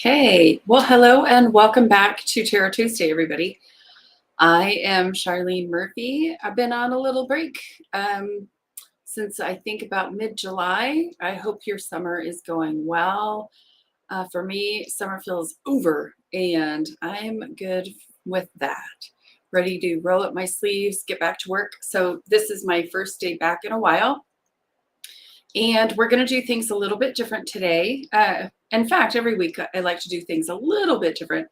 Okay, well, hello and welcome back to Tarot Tuesday, everybody. I am Charlene Murphy. I've been on a little break since I think about mid-July. I hope your summer is going well. For me, summer feels over and I'm good with that. Ready to roll up my sleeves, get back to work. So this is my first day back in a while. And we're going to do things a little bit different today. In fact, every week I like to do things a little bit different.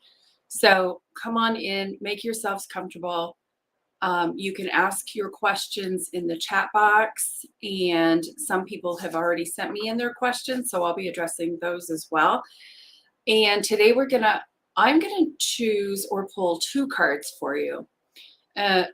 So come on in, make yourselves comfortable. You can ask your questions in the chat box, and some people have already sent me in their questions, so I'll be addressing those as well. And today I'm gonna choose or pull two cards for you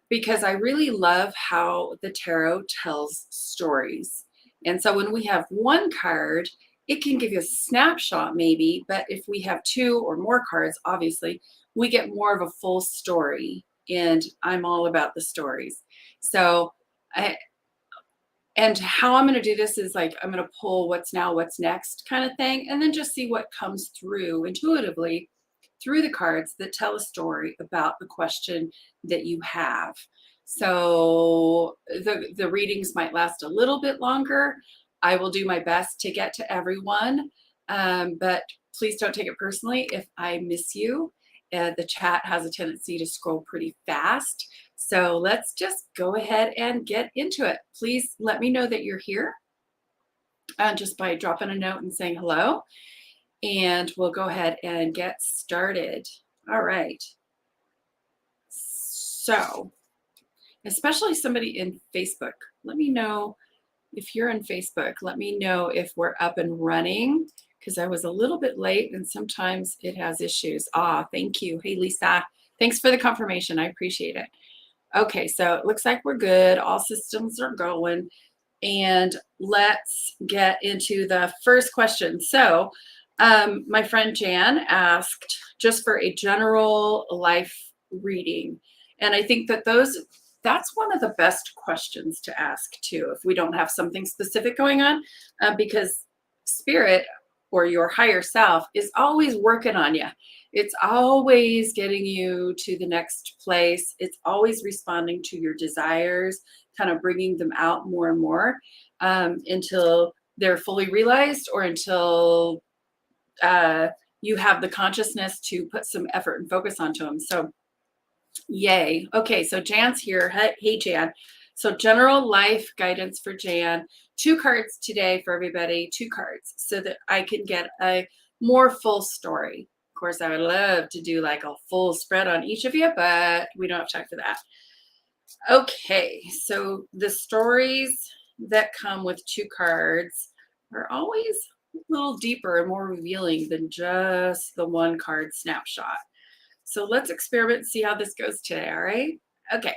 because I really love how the tarot tells stories. And so when we have one card, it can give you a snapshot maybe, but if we have two or more cards, obviously, we get more of a full story. And I'm all about the stories. So and how I'm going to do this is like, I'm going to pull what's now, what's next kind of thing, and then just see what comes through intuitively through the cards that tell a story about the question that you have. So the readings might last a little bit longer. I will do my best to get to everyone, but please don't take it personally if I miss you. The chat has a tendency to scroll pretty fast. So let's just go ahead and get into it. Please let me know that you're here just by dropping a note and saying hello. And we'll go ahead and get started. All right. So, especially somebody in Facebook, let me know if you're in Facebook. Let me know if we're up and running because I was a little bit late and sometimes it has issues. Thank you. Hey, Lisa. Thanks for the confirmation. I appreciate it. Okay, so it looks like we're good. All systems are going. And let's get into the first question. So, my friend Jan asked just for a general life reading. And I think that that's one of the best questions to ask too, if we don't have something specific going on, because spirit or your higher self is always working on you. It's always getting you to the next place. It's always responding to your desires, kind of bringing them out more and more until they're fully realized or until you have the consciousness to put some effort and focus onto them. So yay. Okay, so Jan's here. Hey, Jan. So general life guidance for Jan. 2 cards today for everybody. 2 cards so that I can get a more full story. Of course, I would love to do like a full spread on each of you, but we don't have time for that. Okay, so the stories that come with 2 cards are always a little deeper and more revealing than just the 1 card snapshot. So let's experiment and see how this goes today, all right? Okay.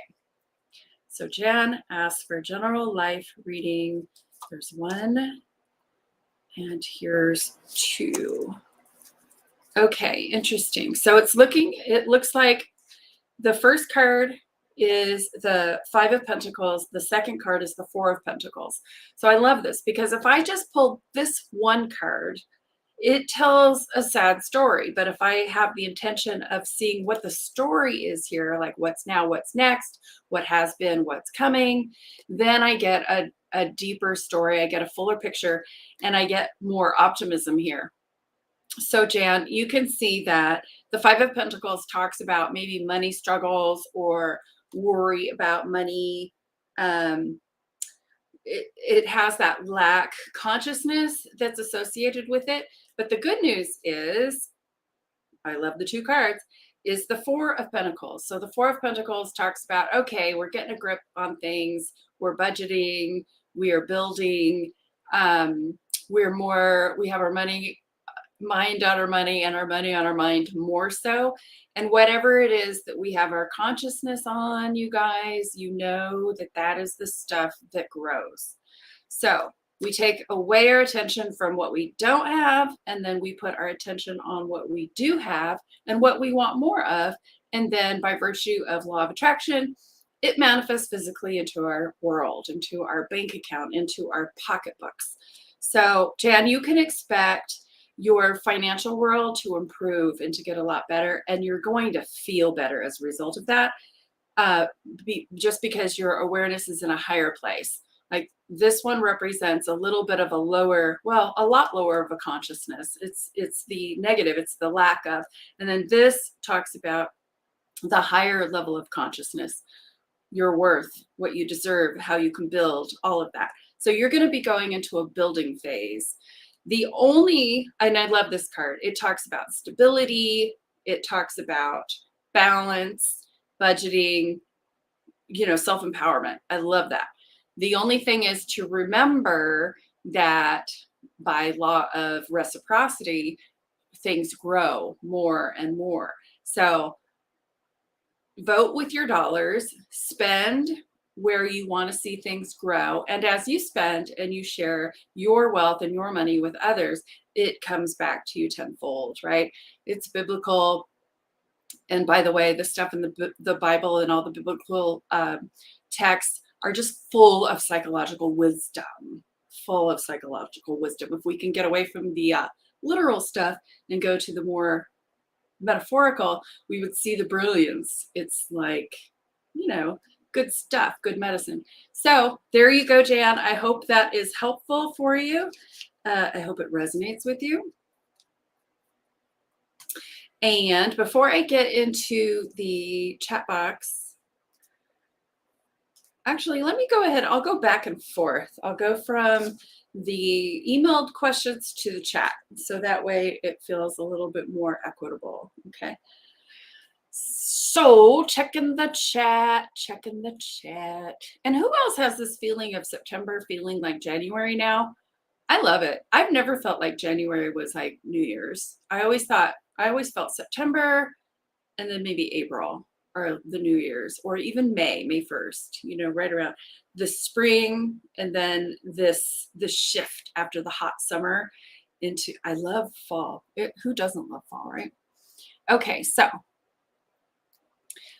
So Jan asked for general life reading. There's 1 and here's 2. Okay, interesting. So it looks like the first card is the 5 of Pentacles. The second card is the 4 of Pentacles. So I love this because if I just pulled this 1 card, it tells a sad story. But if I have the intention of seeing what the story is here, like what's now, what's next, what has been, what's coming, then I get a deeper story. I get a fuller picture and I get more optimism here. So Jan, you can see that the 5 of Pentacles talks about maybe money struggles or worry about money. It has that lack consciousness that's associated with it. But the good news is, I love the 2 cards, is the 4 of Pentacles. So the 4 of Pentacles talks about, okay, we're getting a grip on things. We're budgeting. We are building. We have our mind on our money and our money on our mind more so. And whatever it is that we have our consciousness on, you guys, you know that is the stuff that grows. So we take away our attention from what we don't have, and then we put our attention on what we do have and what we want more of. And then by virtue of law of attraction, it manifests physically into our world, into our bank account, into our pocketbooks. So Jan, you can expect your financial world to improve and to get a lot better. And you're going to feel better as a result of that, just because your awareness is in a higher place. Like this one represents a little bit of a lower, well, a lot lower of a consciousness. It's the negative, it's the lack of. And then this talks about the higher level of consciousness, your worth, what you deserve, how you can build, all of that. So you're going to be going into a building phase. And I love this card, it talks about stability, it talks about balance, budgeting, self-empowerment. I love that. The only thing is to remember that by law of reciprocity, things grow more and more. So vote with your dollars, spend where you want to see things grow. And as you spend and you share your wealth and your money with others, it comes back to you tenfold, right? It's biblical. And by the way, the stuff in the Bible and all the biblical texts are just full of psychological wisdom, full of psychological wisdom. If we can get away from the literal stuff and go to the more metaphorical, we would see the brilliance. It's like, good stuff, good medicine. So there you go, Jan. I hope that is helpful for you. I hope it resonates with you. And before I get into the chat box, actually, let me go ahead. I'll go back and forth. I'll go from the emailed questions to the chat. So that way it feels a little bit more equitable. Okay. So checking the chat. And who else has this feeling of September feeling like January now? I love it. I've never felt like January was like New Year's. I always felt September and then maybe April or the New Year's, or even May 1st, right around the spring. And then this shift after the hot summer into, I love fall. Who doesn't love fall, right? Okay. So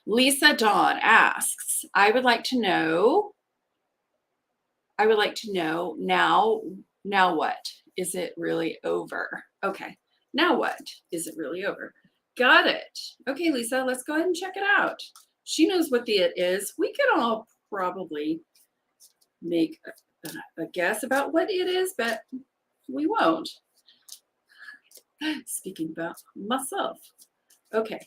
Lisa Dawn asks, I would like to know now what? Is it really over? Okay. Now what? Is it really over? Got it. Okay, Lisa, let's go ahead and check it out. She knows what the it is. We can all probably make a guess about what it is, but we won't. Speaking about myself. Okay.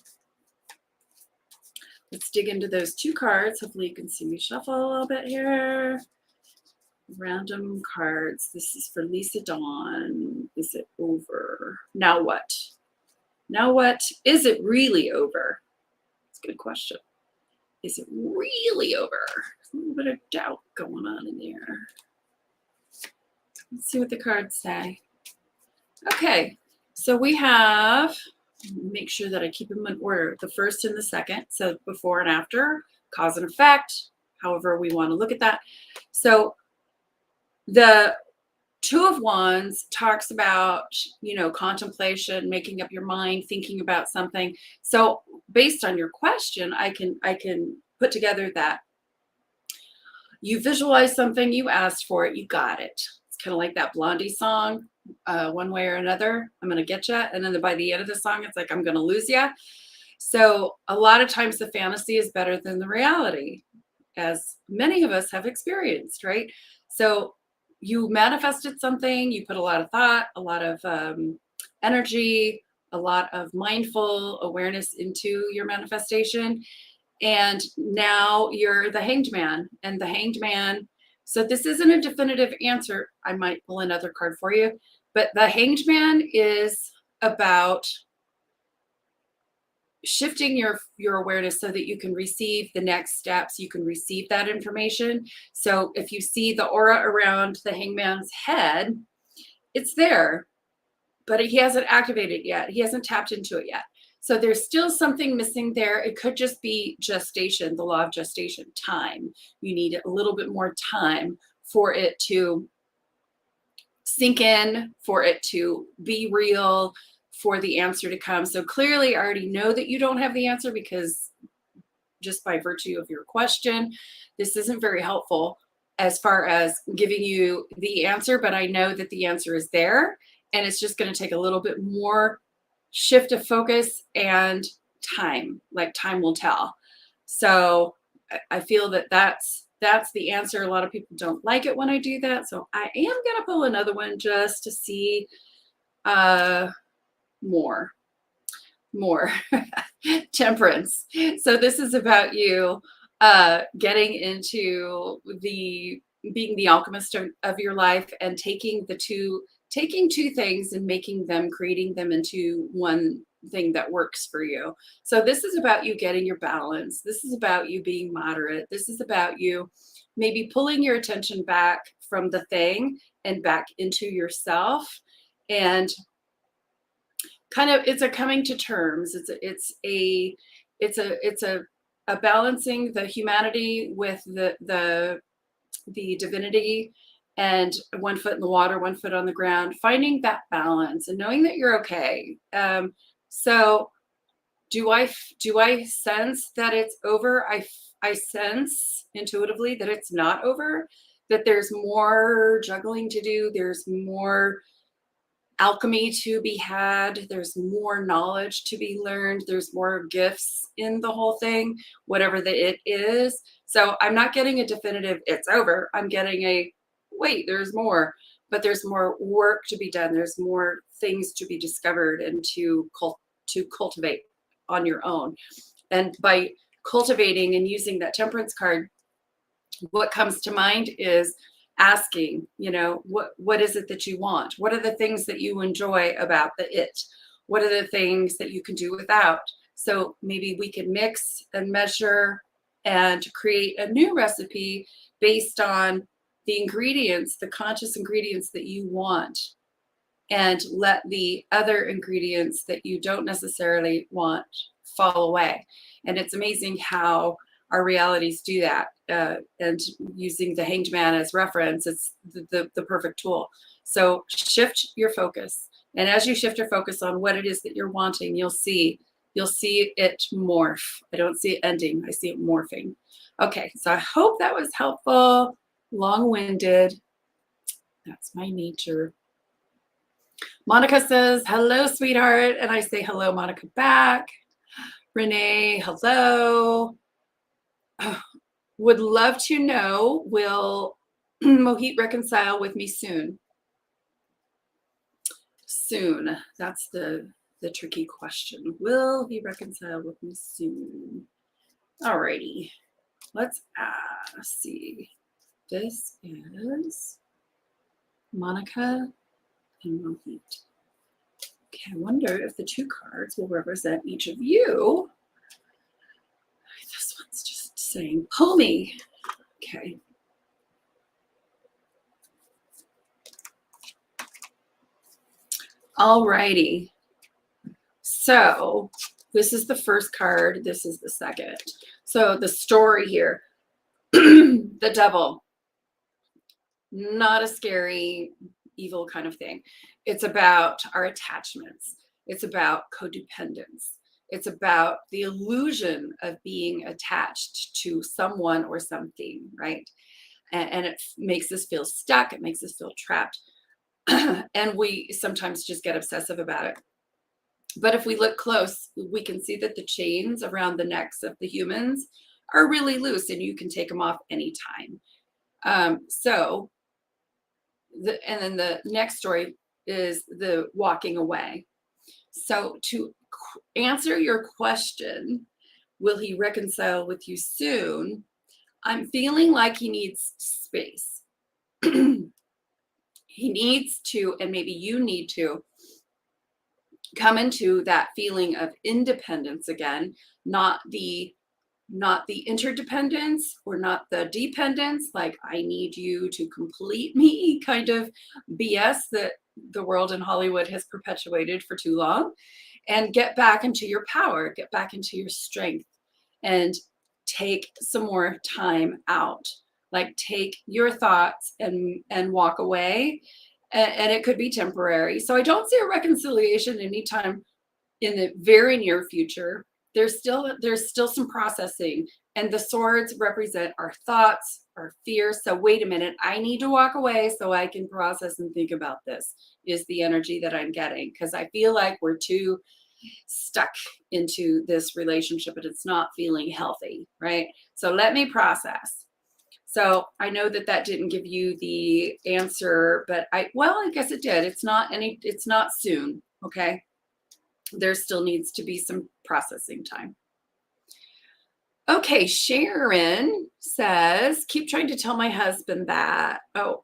Let's dig into those two cards. Hopefully you can see me shuffle a little bit here. Random cards. This is for Lisa Dawn. Is it over? Now what? Now what? Is it really over? It's a good question. Is it really over? There's a little bit of doubt going on in there. Let's see what the cards say. Okay, so we have, make sure that I keep them in order, the first and the second. So before and after, cause and effect, however we want to look at that. So the Two of Wands talks about, contemplation, making up your mind, thinking about something. So based on your question, I can put together that you visualize something, you asked for it, you got it. It's kind of like that Blondie song, one way or another, I'm going to get you. And then by the end of the song, it's like, I'm going to lose you. So a lot of times the fantasy is better than the reality, as many of us have experienced, right? So you manifested something, you put a lot of thought, a lot of energy, a lot of mindful awareness into your manifestation. And now you're the Hanged Man. And the Hanged Man, so this isn't a definitive answer. I might pull another card for you. But the Hanged Man is about shifting your awareness so that you can receive the next steps, you can receive that information. So if you see the aura around the hangman's head, it's there, but he hasn't activated yet. He hasn't tapped into it yet. So there's still something missing there. It could just be gestation, the law of gestation, time. You need a little bit more time for it to sink in, for it to be real, for the answer to come. So clearly I already know that you don't have the answer, because just by virtue of your question, this isn't very helpful as far as giving you the answer, but I know that the answer is there. and it's just going to take a little bit more shift of focus and time. Like time will tell. So I feel that that's the answer. A lot of people don't like it when I do that. So I am going to pull another one just to see more temperance. So this is about you getting into the being the alchemist of your life and taking two things and creating them into one thing that works for you. So this is about you getting your balance. This is about you being moderate. This is about you maybe pulling your attention back from the thing and back into yourself, and kind of it's a coming to terms. It's a balancing the humanity with the divinity, and one foot in the water, one foot on the ground, finding that balance and knowing that you're okay. So do I sense that it's over? I sense intuitively that it's not over, that there's more juggling to do. There's more alchemy to be had. There's more knowledge to be learned. There's more gifts in the whole thing, whatever it is. So I'm not getting a definitive it's over. I'm getting a wait, there's more, but there's more work to be done. There's more things to be discovered and to cultivate on your own. And by cultivating and using that temperance card, what comes to mind is asking, what is it that you want? What are the things that you enjoy about what are the things that you can do without? So maybe we can mix and measure and create a new recipe based on the ingredients, the conscious ingredients that you want, and let the other ingredients that you don't necessarily want fall away. And it's amazing how our realities do that. And using the Hanged Man as reference, it's the perfect tool. So shift your focus. And as you shift your focus on what it is that you're wanting, you'll see it morph. I don't see it ending. I see it morphing. Okay, so I hope that was helpful. Long-winded. That's my nature. Monica says, hello, sweetheart. And I say hello, Monica, back. Renee, hello. Would love to know, will Mohit reconcile with me soon? Soon. That's the tricky question. Will he reconcile with me soon? Alrighty. Let's see. This is Monica and Mohit. Okay, I wonder if the two cards will represent each of you. This one's just saying, pull me. Okay. Alrighty. So this is the first card. This is the second. So the story here, the devil, not a scary, evil kind of thing. It's about our attachments. It's about codependence. It's about the illusion of being attached to someone or something, right? And it makes us feel stuck. It makes us feel trapped. And we sometimes just get obsessive about it. But if we look close, we can see that the chains around the necks of the humans are really loose, and you can take them off anytime. And then the next story is the walking away. So to answer your question, will he reconcile with you soon? I'm feeling like he needs space. He needs to, and maybe you need to, come into that feeling of independence again, not the interdependence or not the dependence, like I need you to complete me kind of BS that the world in Hollywood has perpetuated for too long, and get back into your power, get back into your strength, and take some more time out. Like take your thoughts and walk away. And it could be temporary. So I don't see a reconciliation anytime in the very near future. There's still some processing, and the swords represent our thoughts, or fear. So wait a minute, I need to walk away so I can process and think about this, is the energy that I'm getting, because I feel like we're too stuck into this relationship and it's not feeling healthy, right? So let me process. So I know that that didn't give you the answer, but I guess it did. It's not soon. Okay. There still needs to be some processing time. Okay. Sharon says, keep trying to tell my husband that. Oh,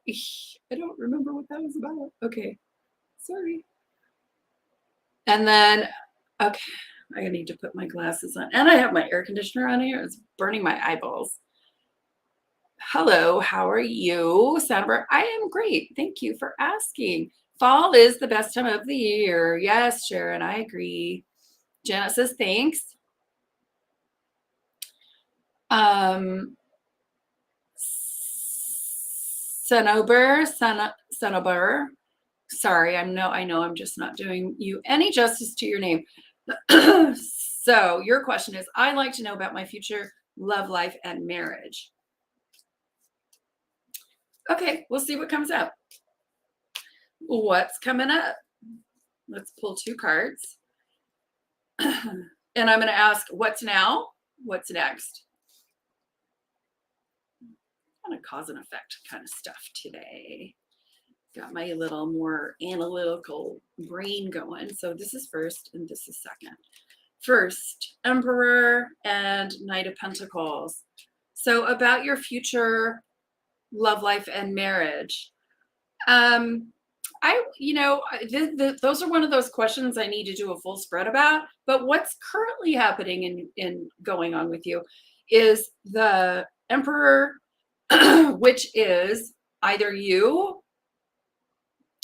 I don't remember what that was about. Okay. Sorry. And then, okay, I need to put my glasses on. And I have my air conditioner on here. It's burning my eyeballs. Hello, how are you, Sandra? I am great. Thank you for asking. Fall is the best time of the year. Yes, Sharon, I agree. Janet says thanks. Sanober. Sorry, I know I'm just not doing you any justice to your name. So your question is, I'd like to know about my future love life and marriage. Okay, we'll see what comes up. What's coming up? Let's pull 2 cards. And I'm going to ask, what's now? What's next? Kind of cause and effect kind of stuff today. Got my little more analytical brain going. So this is first and this is second. First, Emperor and Knight of Pentacles. So about your future love life and marriage. Those are one of those questions I need to do a full spread about, but what's currently happening in going on with you is the Emperor, which is either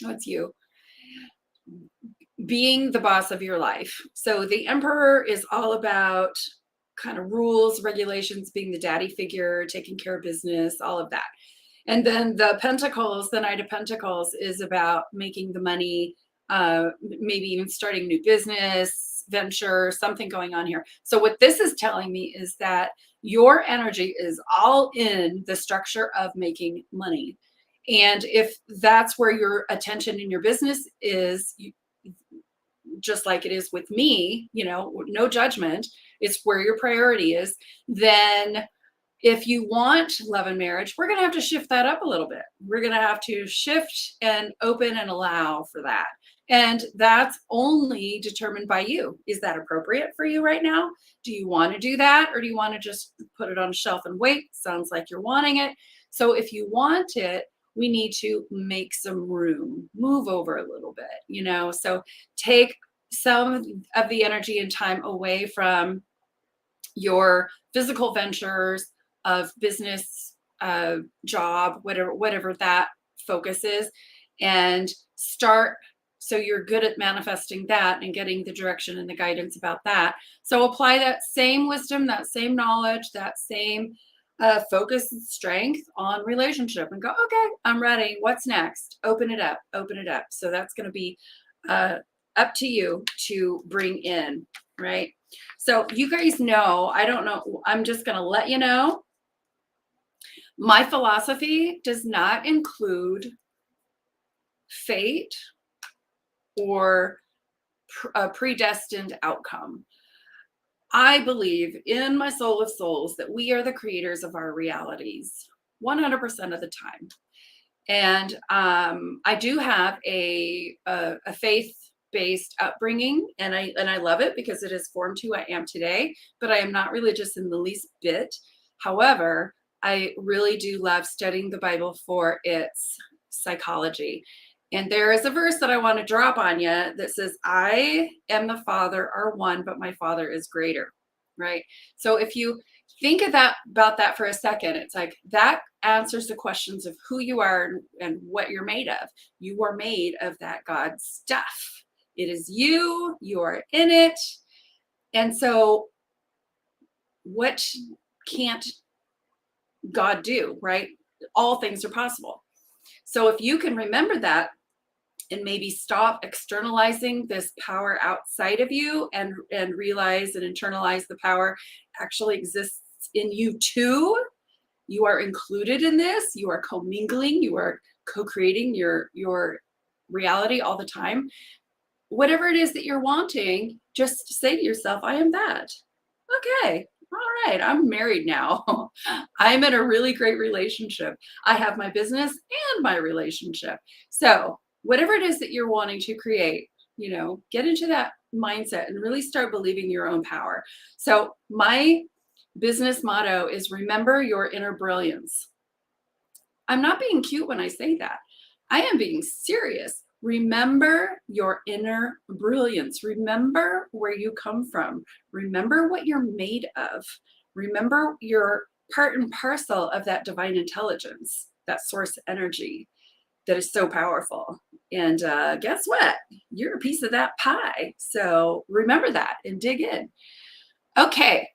it's you being the boss of your life. So the Emperor is all about kind of rules, regulations, being the daddy figure, taking care of business, all of that. And then the Pentacles, the Knight of Pentacles, is about making the money, maybe even starting a new business, venture, something going on here. So what this is telling me is that your energy is all in the structure of making money. And if that's where your attention in your business is, just like it is with me, no judgment, it's where your priority is, then if you want love and marriage, we're going to have to shift that up a little bit. We're going to have to shift and open and allow for that. And that's only determined by you. Is that appropriate for you right now? Do you want to do that? Or do you want to just put it on a shelf and wait? Sounds like you're wanting it. So if you want it, we need to make some room, move over a little bit, so take some of the energy and time away from your physical ventures of business, job, whatever that focus is, and start so you're good at manifesting that and getting the direction and the guidance about that. So apply that same wisdom, that same knowledge, that same focus and strength on relationship and go, okay, I'm ready. What's next? Open it up. So that's going to be up to you to bring in, right? So you guys know, I don't know, I'm just going to let you know, my philosophy does not include fate or a predestined outcome. I believe in my soul of souls that we are the creators of our realities 100% of the time. And I do have a faith-based upbringing, and I love it because it has formed who I am today, but I am not religious in the least bit. However, I really do love studying the Bible for its psychology. And there is a verse that I want to drop on you that says, I and the Father are one, but my Father is greater, right? So if you think of that, about that for a second, it's like that answers the questions of who you are and what you're made of. You are made of that God stuff. It is you are in it. And so what can't God do, right? All things are possible. So if you can remember that and maybe stop externalizing this power outside of you and realize and internalize the power actually exists in you too, You are included in this. You are commingling. You are co-creating your reality all the time. Whatever it is that you're wanting, just say to yourself, I am that. Okay. All right. I'm married now. I'm in a really great relationship. I have my business and my relationship. So, whatever it is that you're wanting to create, get into that mindset and really start believing your own power. So, my business motto is remember your inner brilliance. I'm not being cute when I say that. I am being serious. Remember your inner brilliance. Remember where you come from. Remember what you're made of. Remember you're part and parcel of that divine intelligence, that source energy that is so powerful. And guess what? You're a piece of that pie. So remember that and dig in. Okay.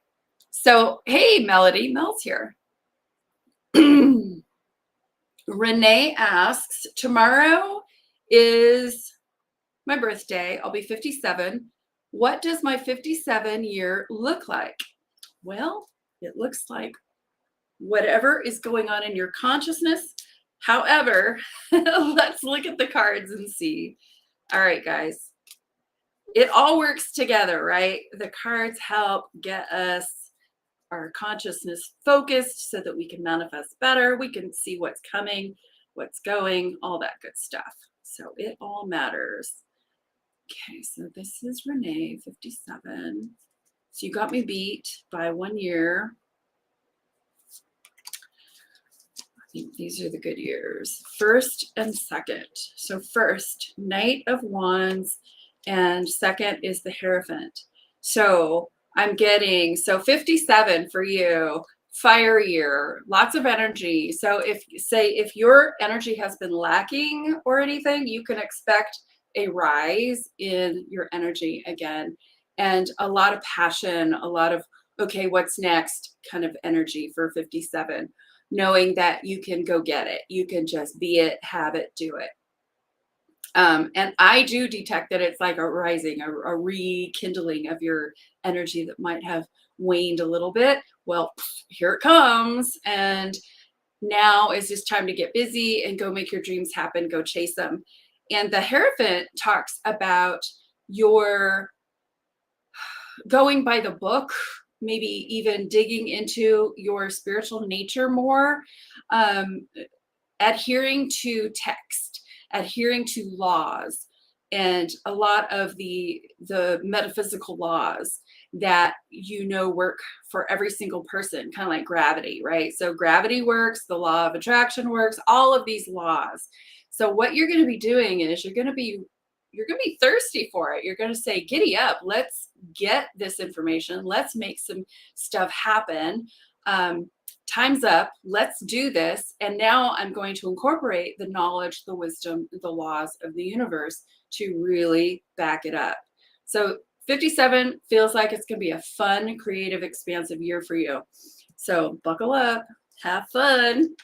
So, hey, Melody, Mel's here. Renee asks, tomorrow is my birthday. I'll be 57. What does my 57 year look like? Well, it looks like whatever is going on in your consciousness. However, let's look at the cards and see. All right, guys. It all works together, right? The cards help get us our consciousness focused so that we can manifest better. We can see what's coming, what's going, all that good stuff. So it all matters. Okay, so this is Renee, 57. So you got me beat by 1 year. I think these are the good years. First and second. So first, Knight of Wands, and second is the Hierophant. So I'm getting, 57 for you, fire year, lots of energy. So if your energy has been lacking or anything, you can expect a rise in your energy again, and a lot of passion, a lot of, okay, what's next kind of energy for 57, knowing that you can go get it. You can just be it, have it, do it. And I do detect that it's like a rising, a rekindling of your energy that might have waned a little bit. Well, here it comes. And now is just time to get busy and go make your dreams happen, go chase them. And the Hierophant talks about your going by the book, maybe even digging into your spiritual nature more, adhering to text, adhering to laws, and a lot of the metaphysical laws that work for every single person, kind of like gravity, right? So gravity works, the law of attraction works, all of these laws. So what you're going to be doing is you're going to be thirsty for it. You're going to say, giddy up, let's get this information, let's make some stuff happen. Time's up, let's do this. And now I'm going to incorporate the knowledge, the wisdom, the laws of the universe to really back it up. So 57 feels like it's going to be a fun, creative, expansive year for you. So buckle up, have fun,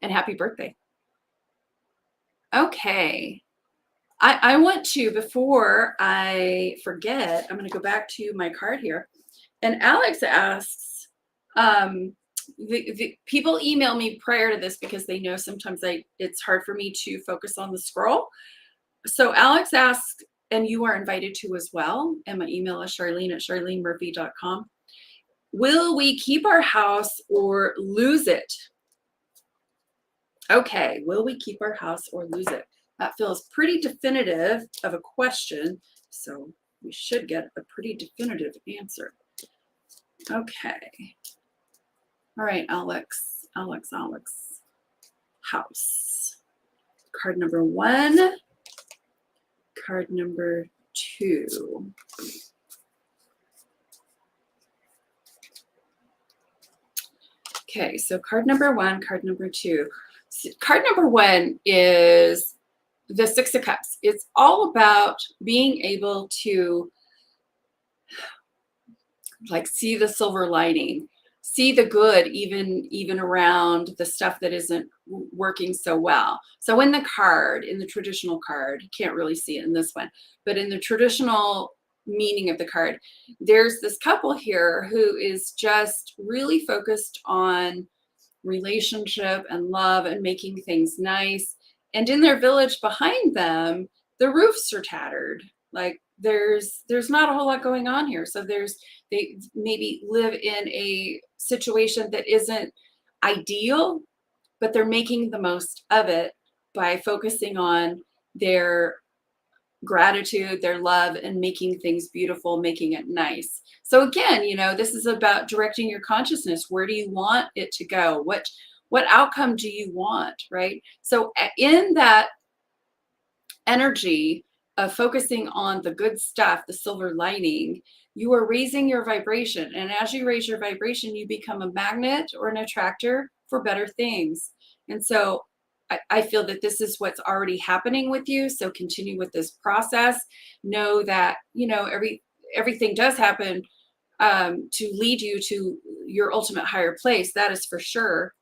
and happy birthday. Okay. I want to, before I forget, I'm going to go back to my card here. And Alex asks, the people email me prior to this because they know sometimes it's hard for me to focus on the scroll. So Alex asks, and you are invited to as well, and my email is charlene@charlenemurphy.com. Will we keep our house or lose it? Okay, will we keep our house or lose it? That feels pretty definitive of a question, so we should get a pretty definitive answer. Okay. All right, Alex. House. Card number 1. Card number 2. Okay, so card number 1, card number 2. Card number 1 is the 6 of Cups. It's all about being able to see the silver lining, see the good even around the stuff that isn't working so well. So in the traditional card, you can't really see it in this one, but in the traditional meaning of the card. There's this couple here who is just really focused on relationship and love and making things nice. And in their village behind them, the roofs are tattered. Like there's not a whole lot going on here. So they maybe live in a situation that isn't ideal, but they're making the most of it by focusing on their gratitude, their love, and making things beautiful, making it nice. So again, this is about directing your consciousness. Where do you want it to go? What outcome do you want, right? So in that energy of focusing on the good stuff, the silver lining, you are raising your vibration. And as you raise your vibration, you become a magnet or an attractor for better things. And so I feel that this is what's already happening with you. So continue with this process. Know that, everything does happen to lead you to your ultimate higher place. That is for sure.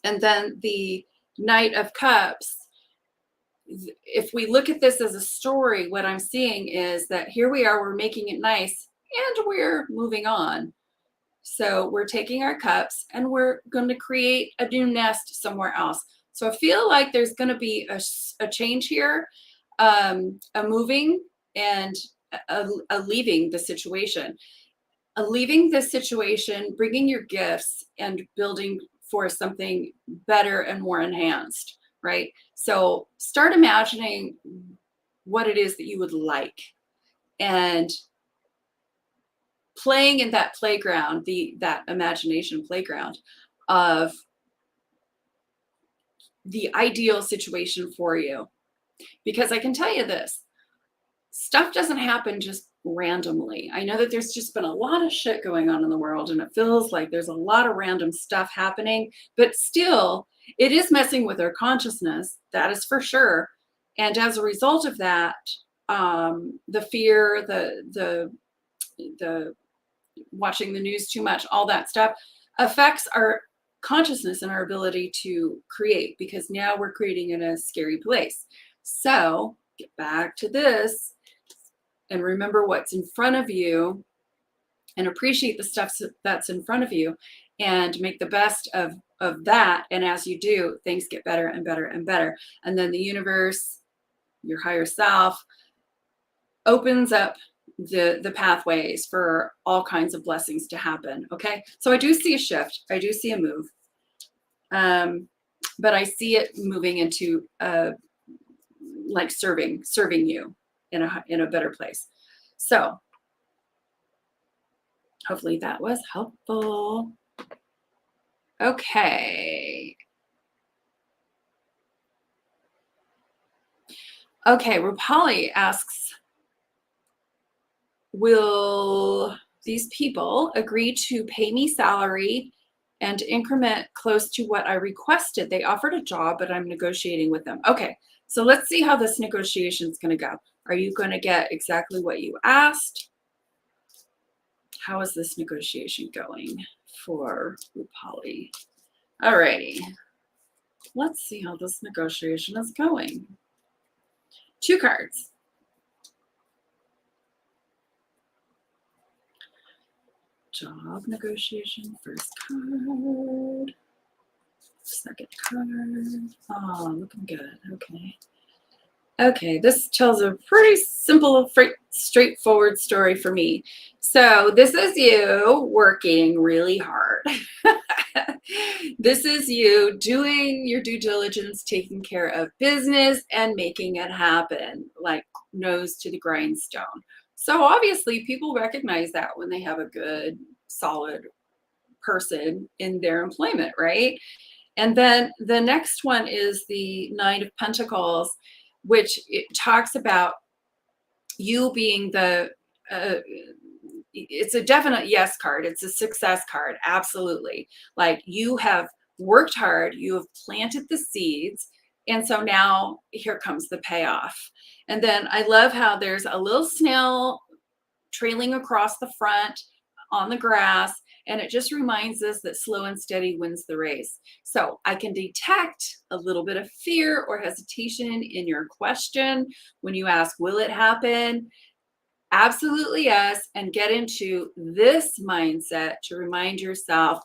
And then the Knight of Cups, if we look at this as a story, what I'm seeing is that here we are, we're making it nice and we're moving on. So we're taking our cups and we're going to create a new nest somewhere else. So I feel like there's going to be a change here, a moving and a leaving the situation. Leaving this situation, bringing your gifts and building for something better and more enhanced, right? So start imagining what it is that you would like and playing in that playground, that imagination playground of the ideal situation for you. Because I can tell you this, stuff doesn't happen just randomly. I know that there's just been a lot of shit going on in the world and it feels like there's a lot of random stuff happening, but still it is messing with our consciousness. That is for sure. And as a result of that, the fear, the watching the news too much, all that stuff affects our consciousness and our ability to create, because now we're creating in a scary place. So get back to this and remember what's in front of you and appreciate the stuff that's in front of you and make the best of that. And as you do, things get better and better and better. And then the universe, your higher self, opens up the pathways for all kinds of blessings to happen. Okay. So I do see a shift. I do see a move. But I see it moving into like serving you in a better place. So hopefully that was helpful. Okay. Okay, Rupali asks, will these people agree to pay me salary and increment close to what I requested? They offered a job, but I'm negotiating with them. Okay, so let's see how this negotiation is going to go. Are you going to get exactly what you asked? How is this negotiation going for Rupali? All righty. Let's see how this negotiation is going. 2 cards. Job negotiation, first card. Second card. Oh, looking good. Okay. Okay, this tells a pretty simple, straightforward story for me. So this is you working really hard. This is you doing your due diligence, taking care of business and making it happen, like nose to the grindstone. So obviously people recognize that when they have a good, solid person in their employment, right? And then the next one is the Nine of Pentacles, which it talks about you being it's a definite yes card. It's a success card. Absolutely. Like you have worked hard, you have planted the seeds. And so now here comes the payoff. And then I love how there's a little snail trailing across the front on the grass. And it just reminds us that slow and steady wins the race. So I can detect a little bit of fear or hesitation in your question when you ask, will it happen? absolutely yes, and get into this mindset to remind yourself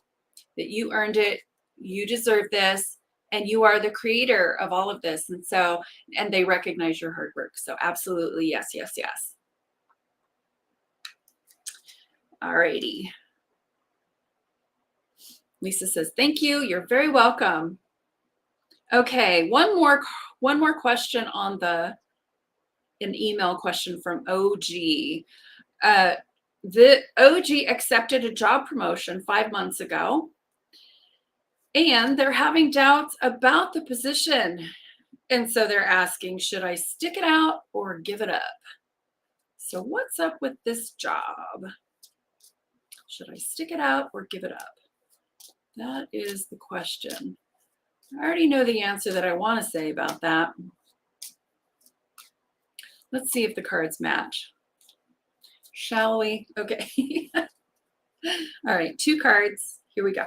that you earned it, you deserve this, and you are the creator of all of this. And so, and they recognize your hard work. So absolutely yes, yes, yes. All righty. Lisa says, thank you. You're very welcome. Okay, one more question on an email question from OG. The OG accepted a job promotion 5 months ago, and they're having doubts about the position. And so they're asking, should I stick it out or give it up? So what's up with this job? Should I stick it out or give it up? That is the question. I already know the answer that I want to say about that. Let's see if the cards match. Shall we? Okay. All right, 2 cards. Here we go.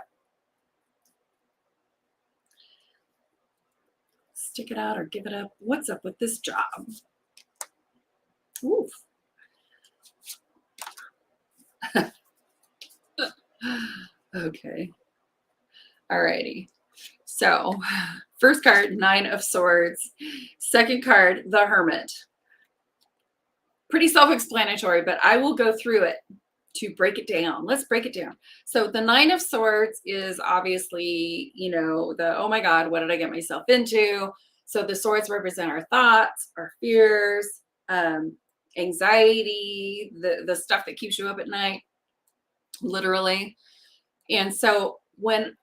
Stick it out or give it up. What's up with this job? Oof. Okay. All righty. So, first card, 9 of Swords. Second card, the Hermit. Pretty self-explanatory, but I will go through it to break it down. Let's break it down. So the 9 of Swords is obviously, oh my God, what did I get myself into? So the swords represent our thoughts, our fears, anxiety, the stuff that keeps you up at night, literally. And so when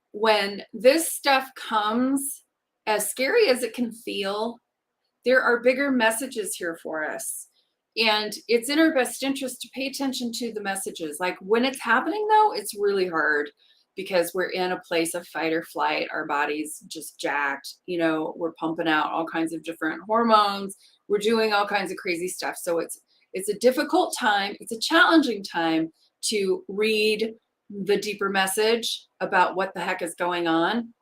this stuff comes, as scary as it can feel, there are bigger messages here for us. And it's in our best interest to pay attention to the messages. Like when it's happening, though, it's really hard because we're in a place of fight or flight. Our body's just jacked. We're pumping out all kinds of different hormones. We're doing all kinds of crazy stuff. So it's a difficult time. It's a challenging time to read the deeper message about what the heck is going on.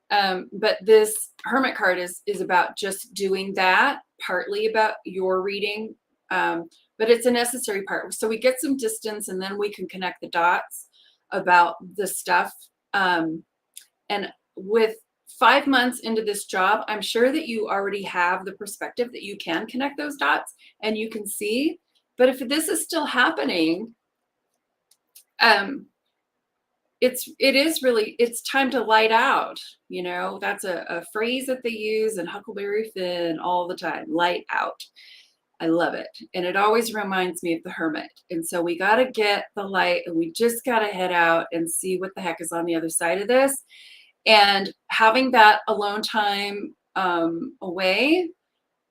But this Hermit card is about just doing that, partly about your reading, but it's a necessary part. So we get some distance and then we can connect the dots about the stuff. And with 5 months into this job, I'm sure that you already have the perspective that you can connect those dots and you can see. But if this is still happening, it's time to light out. That's a phrase that they use in Huckleberry Finn all the time. Light out. I love it. And it always reminds me of the Hermit. And so we got to get the light and we just got to head out and see what the heck is on the other side of this. And having that alone time away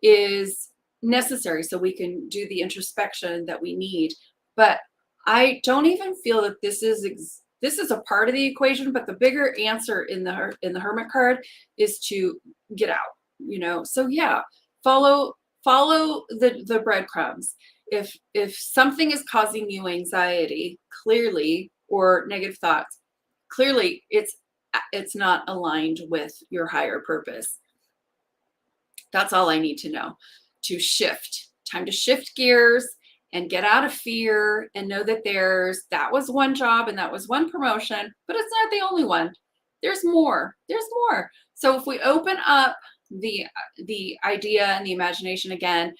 is necessary so we can do the introspection that we need. But I don't even feel that this is a part of the equation, but the bigger answer in the Hermit card is to get out, So yeah, follow the breadcrumbs. If something is causing you anxiety, clearly, or negative thoughts, clearly it's not aligned with your higher purpose. That's all I need to know. To shift. Time to shift gears and get out of fear and know that that was one job and that was one promotion, but it's not the only one. There's more. So if we open up the idea and the imagination again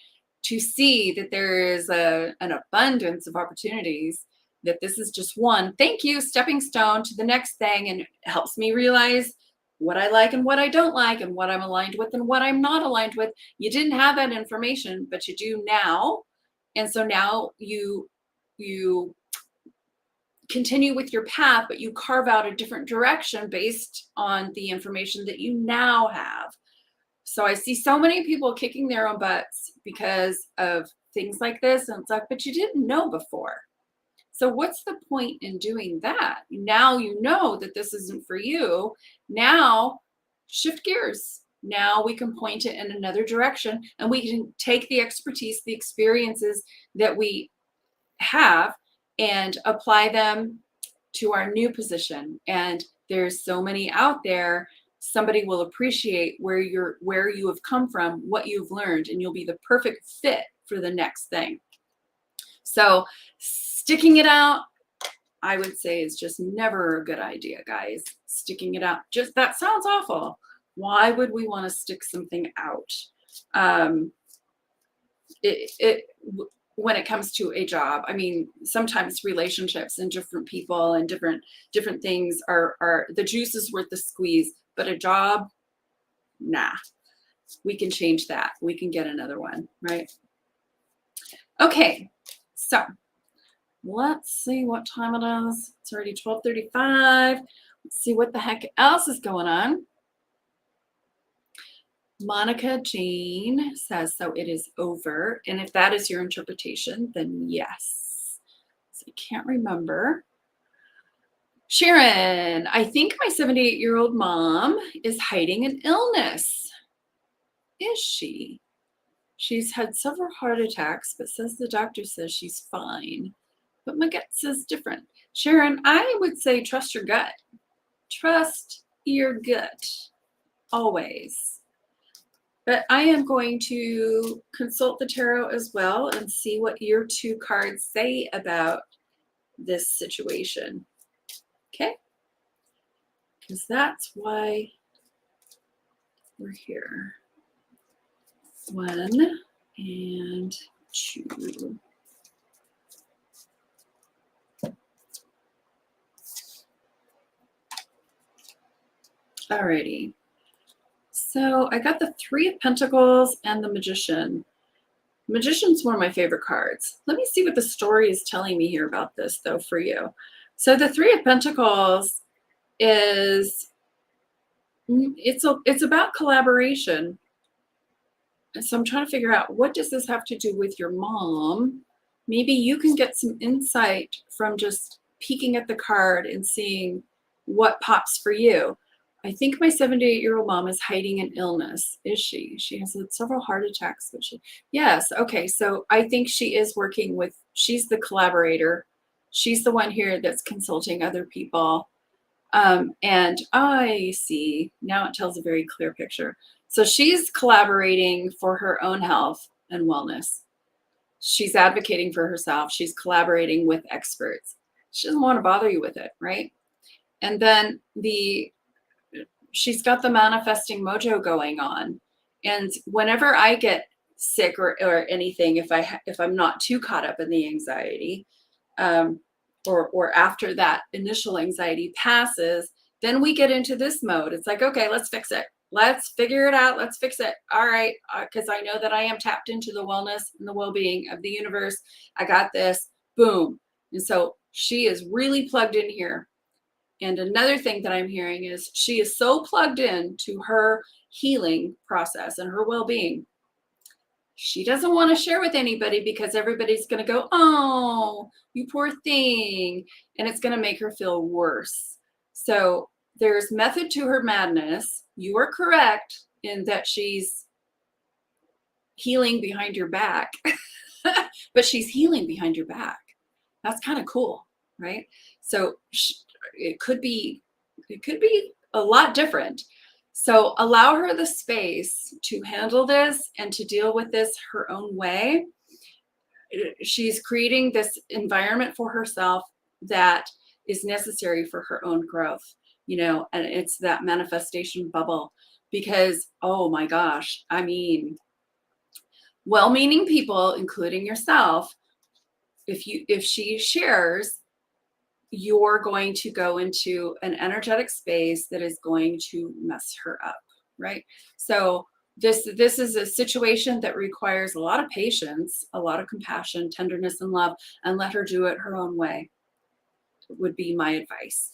to see that there is an abundance of opportunities, that this is just one, thank you, stepping stone to the next thing, and it helps me realize what I like and what I don't like and what I'm aligned with and what I'm not aligned with. You didn't have that information, but you do now. And so now you continue with your path, but you carve out a different direction based on the information that you now have. So I see so many people kicking their own butts because of things like this. And it's like, but you didn't know before. So what's the point in doing that? Now you know that this isn't for you. Now shift gears. Now we can point it in another direction and we can take the expertise, the experiences that we have and apply them to our new position. And there's so many out there. Somebody will appreciate where you have come from, what you've learned, and you'll be the perfect fit for the next thing. So sticking it out, I would say, is just never a good idea, guys. Sticking it out, just that sounds awful. Why would we want to stick something out? Um, when it comes to a job, I mean, sometimes relationships and different people and different things are the juice is worth the squeeze, but a job, nah. We can change that. We can get another one, right? Okay, so let's see what time it is. It's already 12:35. Let's see what the heck else is going on. Monica Jane says, so it is over. And if that is your interpretation, then yes. So I can't remember. Sharon, I think my 78-year-old mom is hiding an illness. Is she? She's had several heart attacks, but says the doctor says she's fine. But my gut says different. Sharon, I would say trust your gut. Trust your gut. Always. But I am going to consult the tarot as well and see what your two cards say about this situation. Okay? Because that's why we're here. 1 and 2. Alrighty. So I got the 3 of Pentacles and the Magician. Magician's one of my favorite cards. Let me see what the story is telling me here about this, though, for you. So the 3 of Pentacles is, it's about collaboration. And so I'm trying to figure out, what does this have to do with your mom? Maybe you can get some insight from just peeking at the card and seeing what pops for you. I think my 78-year-old mom is hiding an illness. Is she? She has had several heart attacks. But yes. Okay. So I think she is working with, she's the collaborator. She's the one here that's consulting other people. And I see, now it tells a very clear picture. So she's collaborating for her own health and wellness. She's advocating for herself. She's collaborating with experts. She doesn't want to bother you with it, right? And then she's got the manifesting mojo going on. And whenever I get sick or anything, if I'm not too caught up in the anxiety, or after that initial anxiety passes, then we get into this mode. It's like, okay, let's fix it. Let's figure it out. Let's fix it. All right. Because I know that I am tapped into the wellness and the well-being of the universe. I got this. Boom. And so she is really plugged in here. And another thing that I'm hearing is she is so plugged in to her healing process and her well-being. She doesn't want to share with anybody because everybody's going to go, oh, you poor thing. And it's going to make her feel worse. So there's method to her madness. You are correct in that she's healing behind your back, but she's healing behind your back. That's kind of cool, right? So it could be a lot different. So allow her the space to handle this and to deal with this her own way. She's creating this environment for herself that is necessary for her own growth, and it's that manifestation bubble. Because, oh my gosh, I mean, well-meaning people, including yourself, if she shares, you're going to go into an energetic space that is going to mess her up, right? So this is a situation that requires a lot of patience, a lot of compassion, tenderness, and love, and let her do it her own way, would be my advice.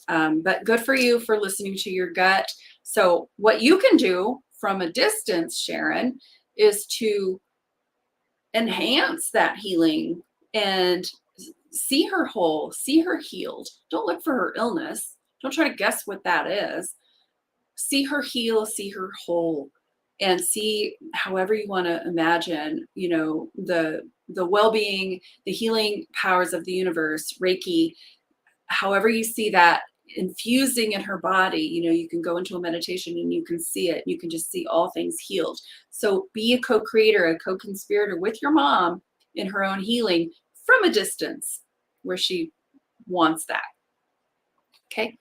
But good for you for listening to your gut. So what you can do from a distance, Sharon, is to enhance that healing and see her whole, see her healed. Don't look for her illness. Don't try to guess what that is. See her heal, see her whole, and see however you want to imagine, the well-being, the healing powers of the universe, Reiki, however you see that infusing in her body. You can go into a meditation and you can see it. You can just see all things healed. So be a co-creator, a co-conspirator with your mom in her own healing from a distance where she wants that. Okay,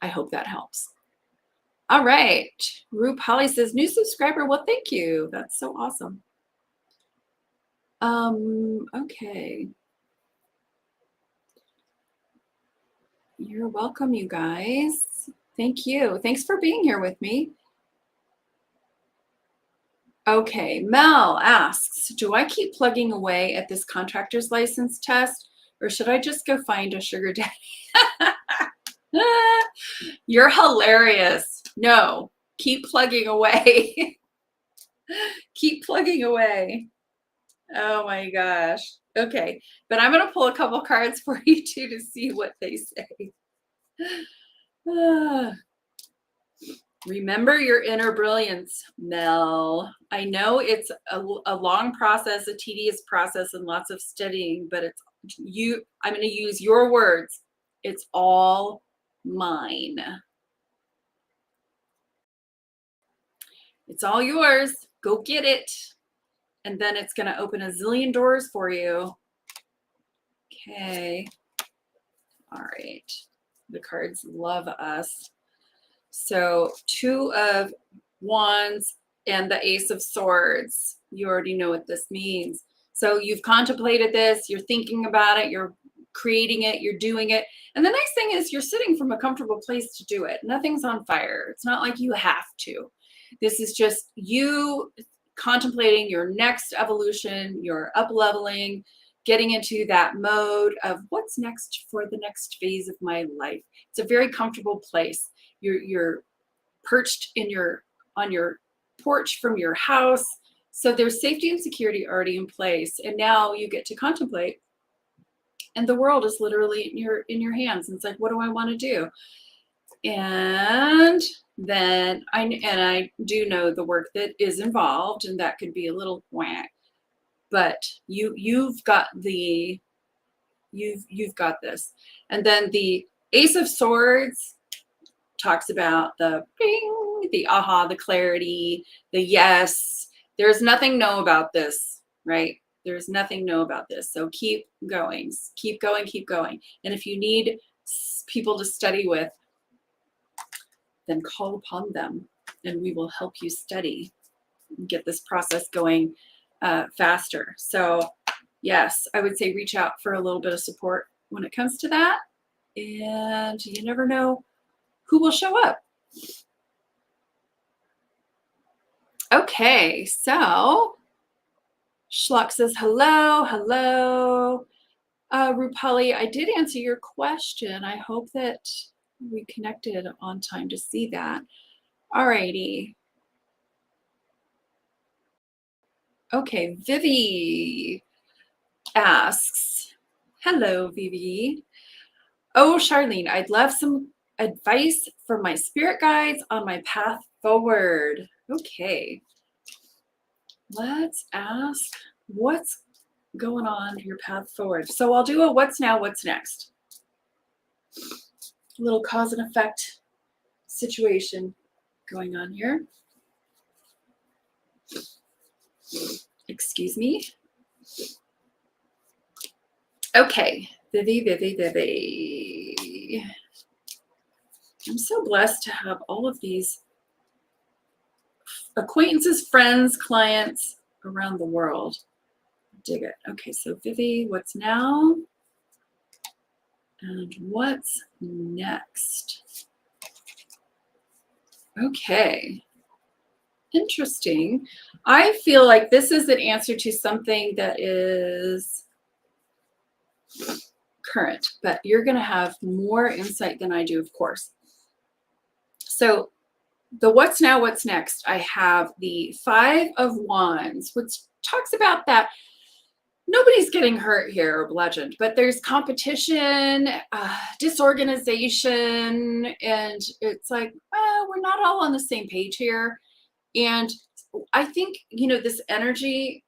I hope that helps. All right, Rue Polly says, new subscriber. Well, thank you. That's so awesome. Okay. You're welcome, you guys. Thank you. Thanks for being here with me. Okay, Mel asks, do I keep plugging away at this contractor's license test, or should I just go find a sugar daddy? You're hilarious. No, keep plugging away. Keep plugging away. Oh my gosh. Okay, but I'm going to pull a couple cards for you too to see what they say. Remember your inner brilliance, Mel. I know it's a long process, a tedious process, and lots of studying, but it's you. I'm going to use your words. It's all mine. It's all yours. Go get it. And then it's going to open a zillion doors for you. Okay. All right. The cards love us. So 2 of Wands and the Ace of Swords. You already know what this means. So you've contemplated this, you're thinking about it, you're creating it, you're doing it. And the nice thing is you're sitting from a comfortable place to do it. Nothing's on fire. It's not like you have to. This is just you contemplating your next evolution, your up-leveling, getting into that mode of what's next for the next phase of my life. It's a very comfortable place. You're perched on your porch from your house. So there's safety and security already in place. And now you get to contemplate. And the world is literally in your hands. And it's like, what do I want to do? And then I do know the work that is involved, and that could be a little whack. But you've got this. And then the Ace of Swords talks about the bing, the aha, the clarity, the yes. There's nothing no about this, right? There's nothing no about this. So keep going, keep going, keep going. And if you need people to study with, then call upon them and we will help you study and get this process going faster. So yes, I would say reach out for a little bit of support when it comes to that. And you never know who will show up. Okay, so Schluck says, hello. Rupali, I did answer your question. I hope that we connected on time to see that. Alrighty. Okay, Vivi asks, hello, Vivi. Oh, Charlene, I'd love some advice from my spirit guides on my path forward. Okay, let's ask what's going on your path forward. So I'll do a what's now, what's next. A little cause and effect situation going on here. Excuse me. Okay, Vivi. I'm so blessed to have all of these acquaintances, friends, clients around the world. Dig it. Okay, so Vivi, what's now? And what's next? Okay. Interesting. I feel like this is an answer to something that is current, but you're going to have more insight than I do, of course. So the what's now, what's next, I have the 5 of Wands, which talks about that nobody's getting hurt here or bludgeoned, but there's competition, disorganization, and it's like, well, we're not all on the same page here. And I think, this energy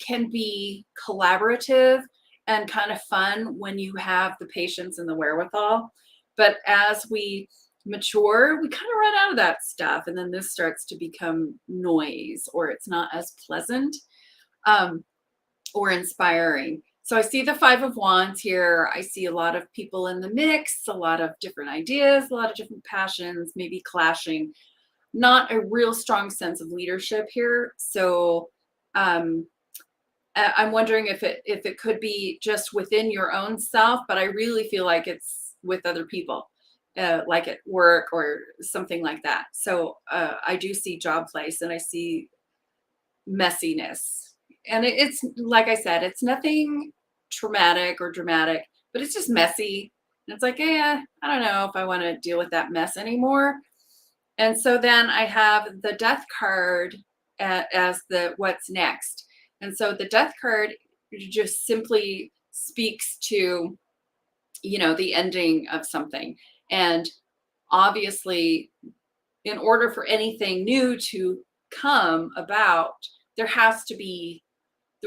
can be collaborative and kind of fun when you have the patience and the wherewithal. But as we mature, we kind of run out of that stuff. And then this starts to become noise, or it's not as pleasant or inspiring. So I see the Five of Wands here. I see a lot of people in the mix, a lot of different ideas, a lot of different passions, maybe clashing. Not a real strong sense of leadership here. So um, I'm wondering if it could be just within your own self, but I really feel like it's with other people, like at work or something like that. So I do see job place and I see messiness. And it's like I said, it's nothing traumatic or dramatic, but it's just messy. And it's like, yeah, I don't know if I want to deal with that mess anymore. And so then I have the death card as the what's next. And so the death card just simply speaks to, the ending of something. And obviously, in order for anything new to come about, there has to be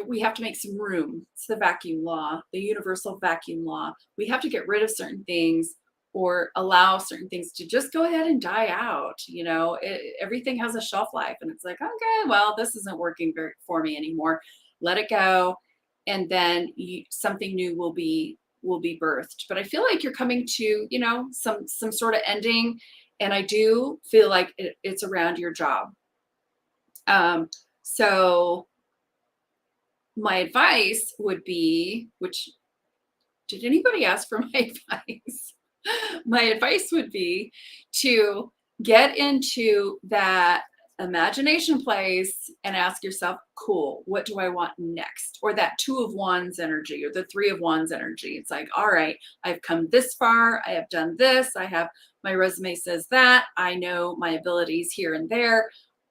we have to make some room. It's the vacuum law, the universal vacuum law. We have to get rid of certain things or allow certain things to just go ahead and die out. Everything has a shelf life, and it's like, okay, well, this isn't working for me anymore. Let it go, and then something new will be birthed. But I feel like you're coming to some sort of ending, and I do feel like it's around your job. So my advice would be, which did anybody ask for my advice? My advice would be to get into that imagination place and ask yourself, cool, what do I want next? Or that Two of Wands energy or the Three of Wands energy. It's like, all right, I've come this far. I have done this. My resume says that. I know my abilities here and there.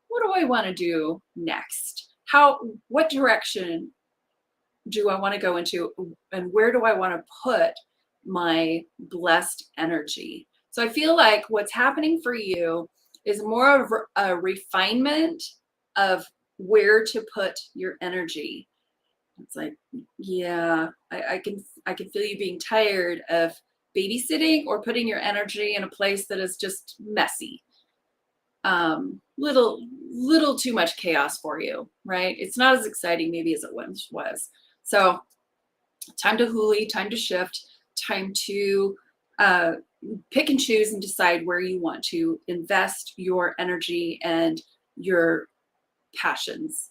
What do I want to do next? What direction do I want to go into, and where do I want to put my blessed energy? So I feel like what's happening for you is more of a refinement of where to put your energy. It's like, yeah, I can feel you being tired of babysitting or putting your energy in a place that is just messy. Little too much chaos for you, right? It's not as exciting maybe as it once was. So time to hoolie, time to shift, time to pick and choose and decide where you want to invest your energy and your passions.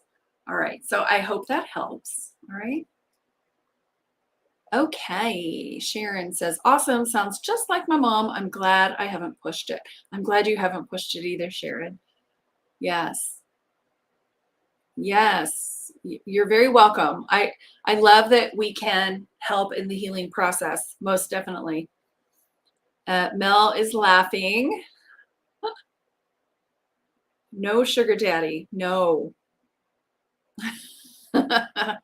All right. So I hope that helps. All right. Okay. Sharon says, awesome. Sounds just like my mom. I'm glad I haven't pushed it. I'm glad you haven't pushed it either, Sharon. Yes. Yes, you're very welcome. I love that we can help in the healing process, most definitely. Mel is laughing. No sugar daddy, no. I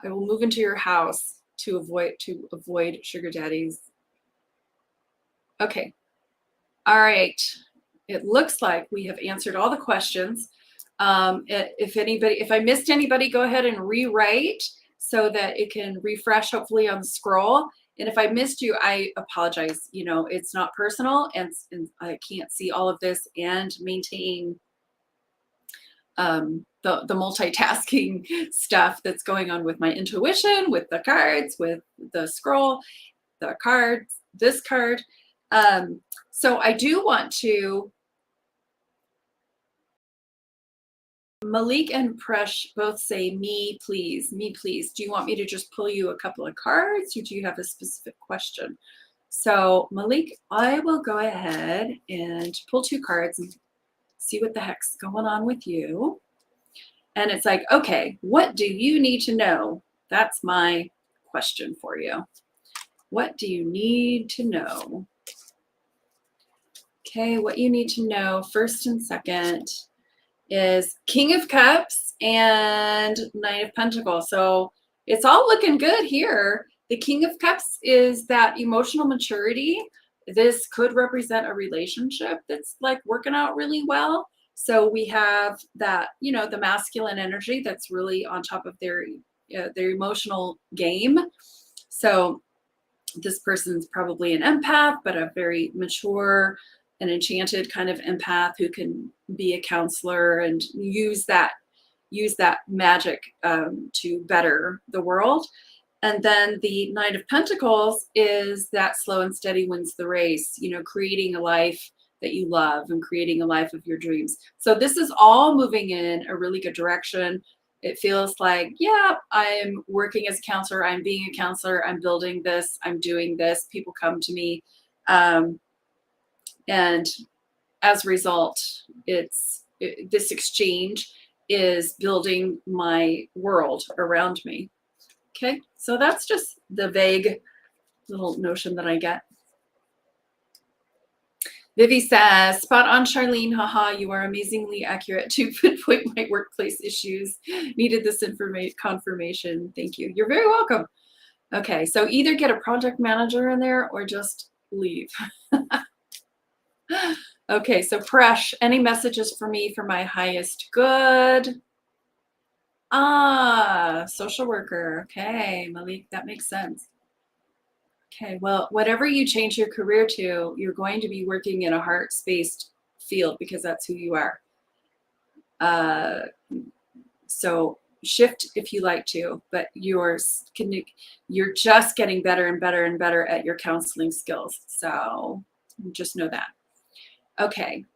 will move into your house to avoid sugar daddies. Okay. All right. It looks like we have answered all the questions. If I missed anybody, go ahead and rewrite so that it can refresh hopefully on the scroll. And if I missed you, I apologize. It's not personal, and I can't see all of this and maintain the multitasking stuff that's going on with my intuition, with the cards, with the scroll, the cards, this card. So I do want to. Malik and Presh both say, me, please, me, please. Do you want me to just pull you a couple of cards, or do you have a specific question? So Malik, I will go ahead and pull 2 cards and see what the heck's going on with you. And it's like, okay, what do you need to know? That's my question for you. What do you need to know? Okay, what you need to know first and second is King of Cups and Knight of Pentacles. So it's all looking good here. The King of Cups is that emotional maturity. This could represent a relationship that's like working out really well. So we have that, the masculine energy that's really on top of their emotional game. So this person's probably an empath, but a very mature, an enchanted kind of empath who can be a counselor and use that use that magic to better the world. And then the Knight of Pentacles is that slow and steady wins the race, you know, creating a life that you love and creating a life of your dreams. So this is all moving in a really good direction. It feels like, yeah, I'm working as a counselor, I'm being a counselor, I'm building this, I'm doing this, people come to me. And as a result, this exchange is building my world around me. Okay, so that's just the vague little notion that I get. Vivi says, spot on, Charlene. Haha, you are amazingly accurate to pinpoint my workplace issues. Needed this confirmation. Thank you. You're very welcome. Okay, so either get a project manager in there or just leave. Okay, so Presh, any messages for me for my highest good? Ah, social worker. Okay, Malik, that makes sense. Okay, well, whatever you change your career to, you're going to be working in a heart-spaced field because that's who you are. So shift if you like to, but you're just getting better and better and better at your counseling skills. So just know that. Okay,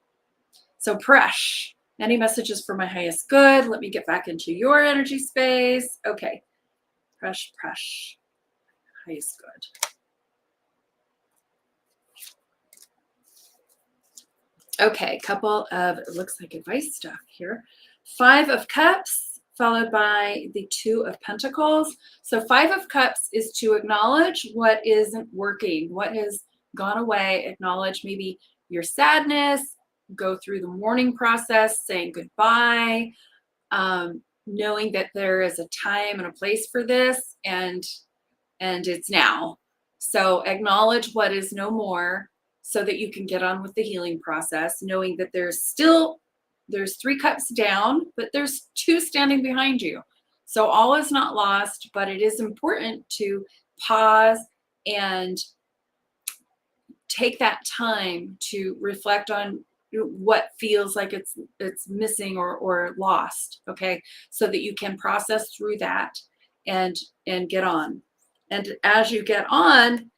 so Presh, any messages for my highest good? Let me get back into your energy space. Okay, Presh, highest good. Okay, couple of, it looks like advice stuff here. 5 of Cups, followed by the 2 of Pentacles. So 5 of Cups is to acknowledge what isn't working, what has gone away, acknowledge maybe your sadness, go through the mourning process, saying goodbye, knowing that there is a time and a place for this, and it's now. So acknowledge what is no more so that you can get on with the healing process, knowing that there's 3 cups down, but there's 2 standing behind you. So all is not lost, but it is important to pause and take that time to reflect on what feels like it's missing or lost, okay? So that you can process through that and get on. And as you get on,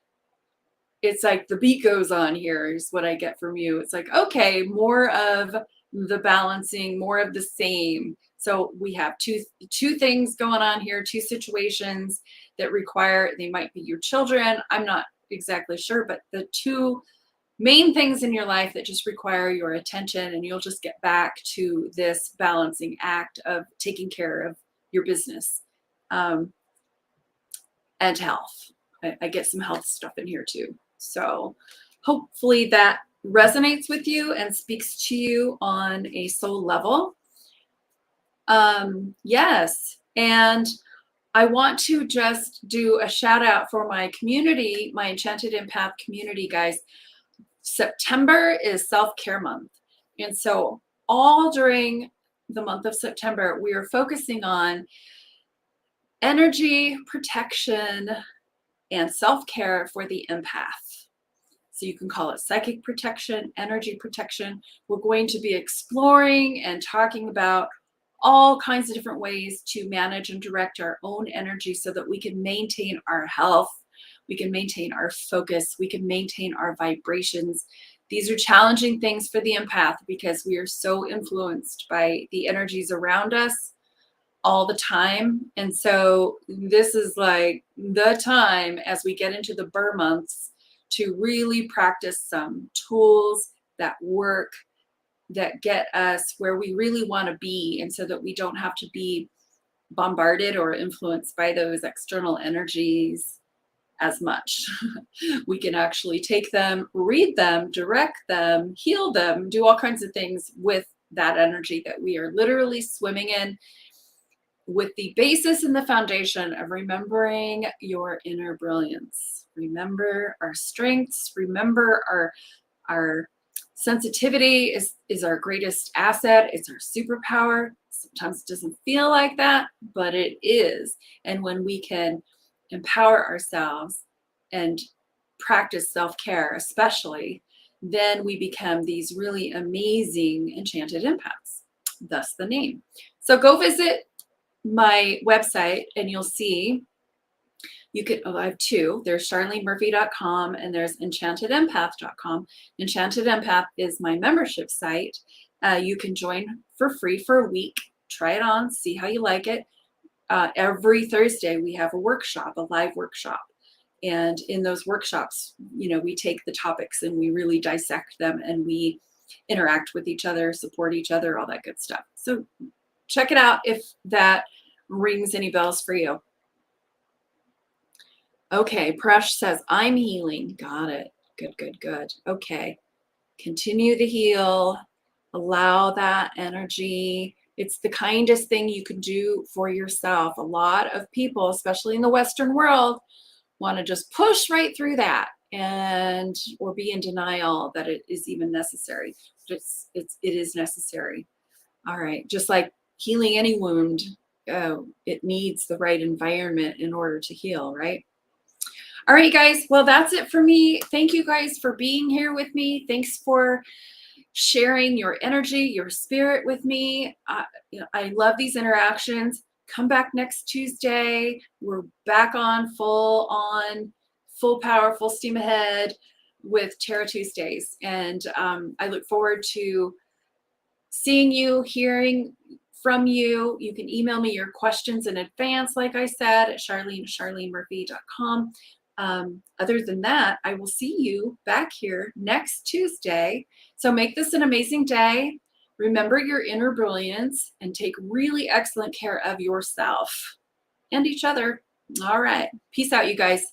it's like the beat goes on here is what I get from you. It's like, okay, more of the balancing, more of the same. So we have two things going on here, 2 situations that require, they might be your children. I'm not exactly sure, but the 2 main things in your life that just require your attention, and you'll just get back to this balancing act of taking care of your business and health. I get some health stuff in here too. So hopefully that resonates with you and speaks to you on a soul level. Yes. And I want to just do a shout out for my community, my Enchanted Empath community, guys. September is self-care month. And so all during the month of September, we are focusing on energy protection and self-care for the empath. So you can call it psychic protection, energy protection. We're going to be exploring and talking about all kinds of different ways to manage and direct our own energy so that we can maintain our health, we can maintain our focus, we can maintain our vibrations. These are challenging things for the empath because we are so influenced by the energies around us all the time. And so this is like the time as we get into the Burr months to really practice some tools that work, that get us where we really want to be, and so that we don't have to be bombarded or influenced by those external energies as much. We can actually take them, read them, direct them, heal them, do all kinds of things with that energy that we are literally swimming in, with the basis and the foundation of remembering your inner brilliance. Remember our strengths, remember our sensitivity is our greatest asset. It's our superpower. Sometimes it doesn't feel like that, but it is. And when we can empower ourselves and practice self-care, especially, then we become these really amazing enchanted empaths. thus the name. So go visit my website and you'll see you could, I have two. There's charlenemurphy.com and there's enchantedermpath.com. Enchanted Empath is my membership site. You can join for free for a week. Try it on, see how you like it. Every Thursday we have a workshop, a live workshop. And in those workshops, we take the topics and we really dissect them and we interact with each other, support each other, all that good stuff. So check it out if that rings any bells for you. Okay, Presh says, I'm healing. Got it. Good, good, good. Okay. Continue to heal. Allow that energy. It's the kindest thing you can do for yourself. A lot of people, especially in the Western world, want to just push right through that or be in denial that it is even necessary. But it is necessary. All right. Just like healing any wound, it needs the right environment in order to heal, right? All right, guys. Well, that's it for me. Thank you guys for being here with me. Thanks for sharing your energy, your spirit with me. I love these interactions. Come back next Tuesday. We're back on full power, full steam ahead with Tarot Tuesdays. And I look forward to seeing you, hearing from you. You can email me your questions in advance, like I said, at charlenemurphy.com. Other than that, I will see you back here next Tuesday. So make this an amazing day. Remember your inner brilliance and take really excellent care of yourself and each other. All right. Peace out, you guys.